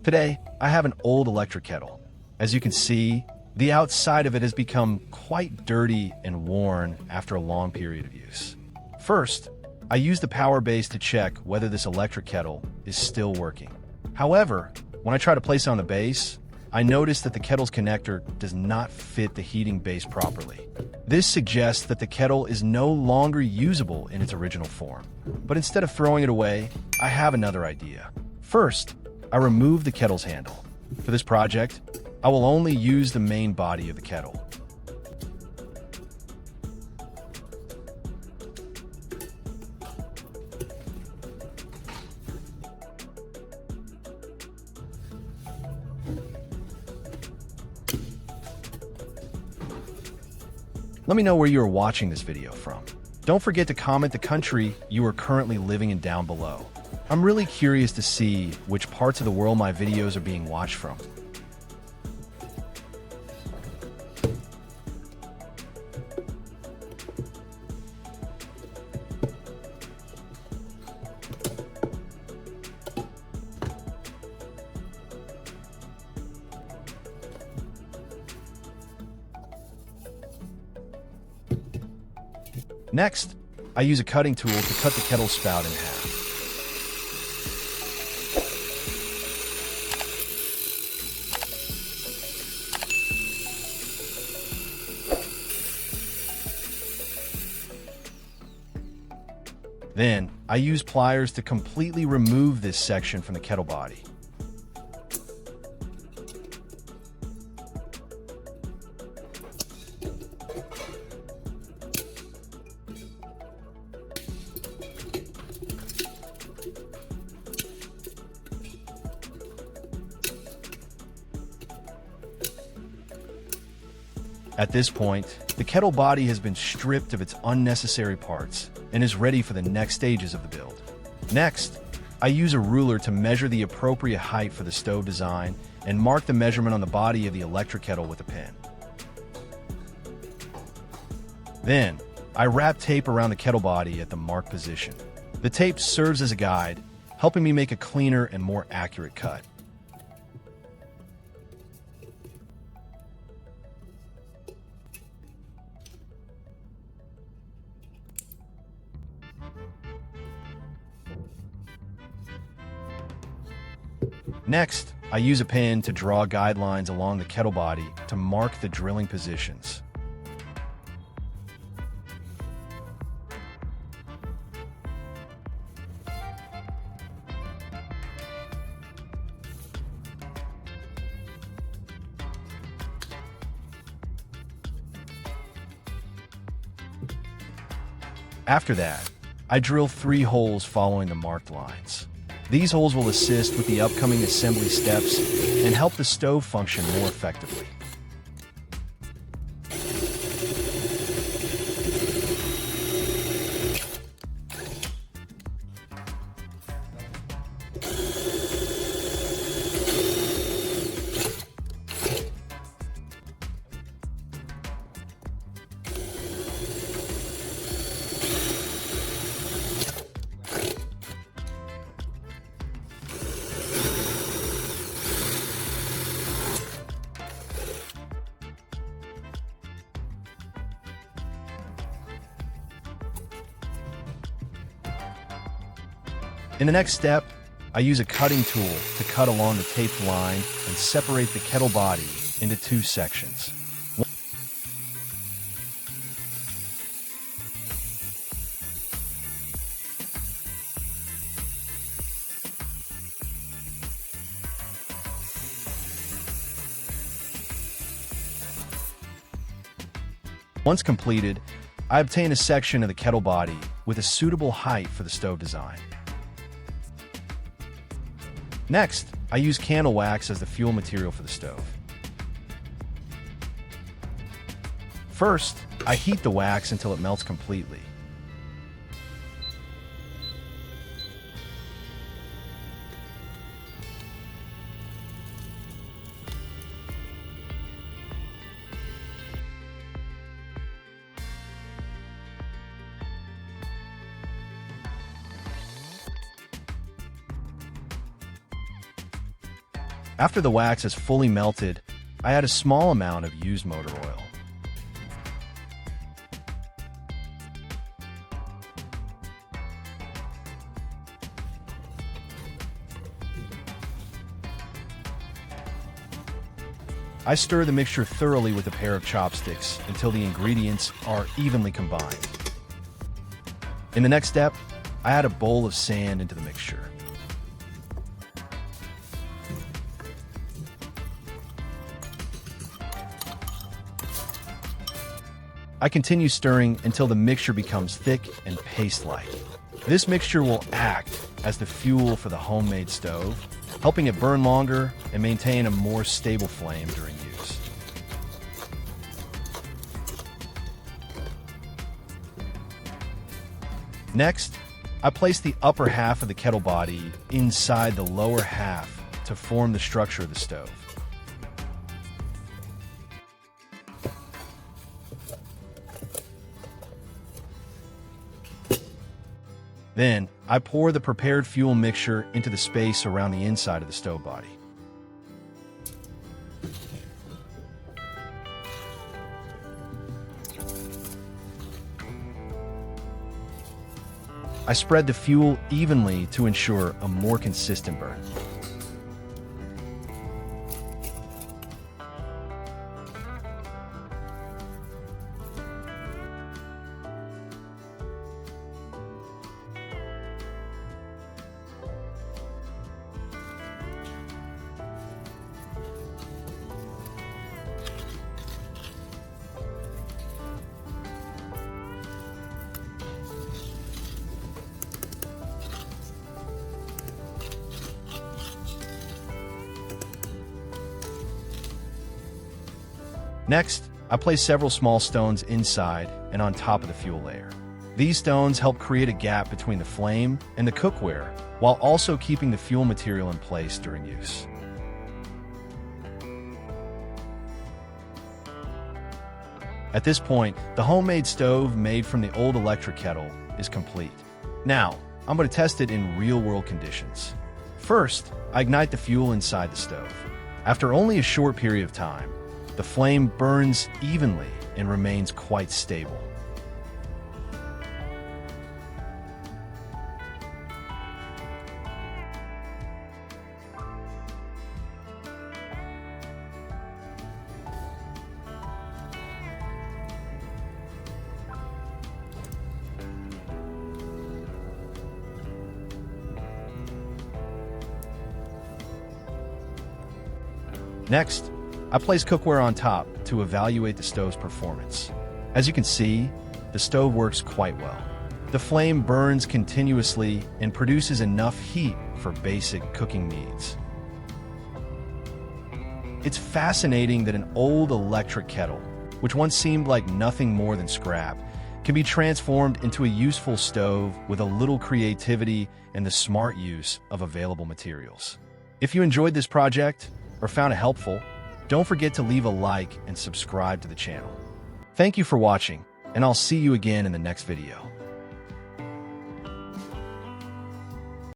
Today, I have an old electric kettle. As you can see, the outside of it has become quite dirty and worn after a long period of use. First, I use the power base to check whether this electric kettle is still working. However, when I try to place it on the base, I notice that the kettle's connector does not fit the heating base properly. This suggests that the kettle is no longer usable in its original form. But instead of throwing it away, I have another idea. First, I remove the kettle's handle. For this project, I will only use the main body of the kettle. Let me know where you are watching this video from. Don't forget to comment the country you are currently living in down below. I'm really curious to see which parts of the world my videos are being watched from. Next, I use a cutting tool to cut the kettle spout in half. Then, I use pliers to completely remove this section from the kettle body. At this point, the kettle body has been stripped of its unnecessary parts and is ready for the next stages of the build. Next, I use a ruler to measure the appropriate height for the stove design and mark the measurement on the body of the electric kettle with a pen. Then, I wrap tape around the kettle body at the marked position. The tape serves as a guide, helping me make a cleaner and more accurate cut. Next, I use a pen to draw guidelines along the kettle body to mark the drilling positions. After that, I drill 3 holes following the marked lines. These holes will assist with the upcoming assembly steps and help the stove function more effectively. In the next step, I use a cutting tool to cut along the taped line and separate the kettle body into 2 sections. Once completed, I obtain a section of the kettle body with a suitable height for the stove design. Next, I use candle wax as the fuel material for the stove. First, I heat the wax until it melts completely. After the wax is fully melted, I add a small amount of used motor oil. I stir the mixture thoroughly with a pair of chopsticks until the ingredients are evenly combined. In the next step, I add a bowl of sand into the mixture. I continue stirring until the mixture becomes thick and paste-like. This mixture will act as the fuel for the homemade stove, helping it burn longer and maintain a more stable flame during use. Next, I place the upper half of the kettle body inside the lower half to form the structure of the stove. Then, I pour the prepared fuel mixture into the space around the inside of the stove body. I spread the fuel evenly to ensure a more consistent burn. Next, I place several small stones inside and on top of the fuel layer. These stones help create a gap between the flame and the cookware, while also keeping the fuel material in place during use. At this point, the homemade stove made from the old electric kettle is complete. Now, I'm going to test it in real-world conditions. First, I ignite the fuel inside the stove. After only a short period of time, the flame burns evenly and remains quite stable. Next, I place cookware on top to evaluate the stove's performance. As you can see, the stove works quite well. The flame burns continuously and produces enough heat for basic cooking needs. It's fascinating that an old electric kettle, which once seemed like nothing more than scrap, can be transformed into a useful stove with a little creativity and the smart use of available materials. If you enjoyed this project or found it helpful, don't forget to leave a like and subscribe to the channel. Thank you for watching, and I'll see you again in the next video.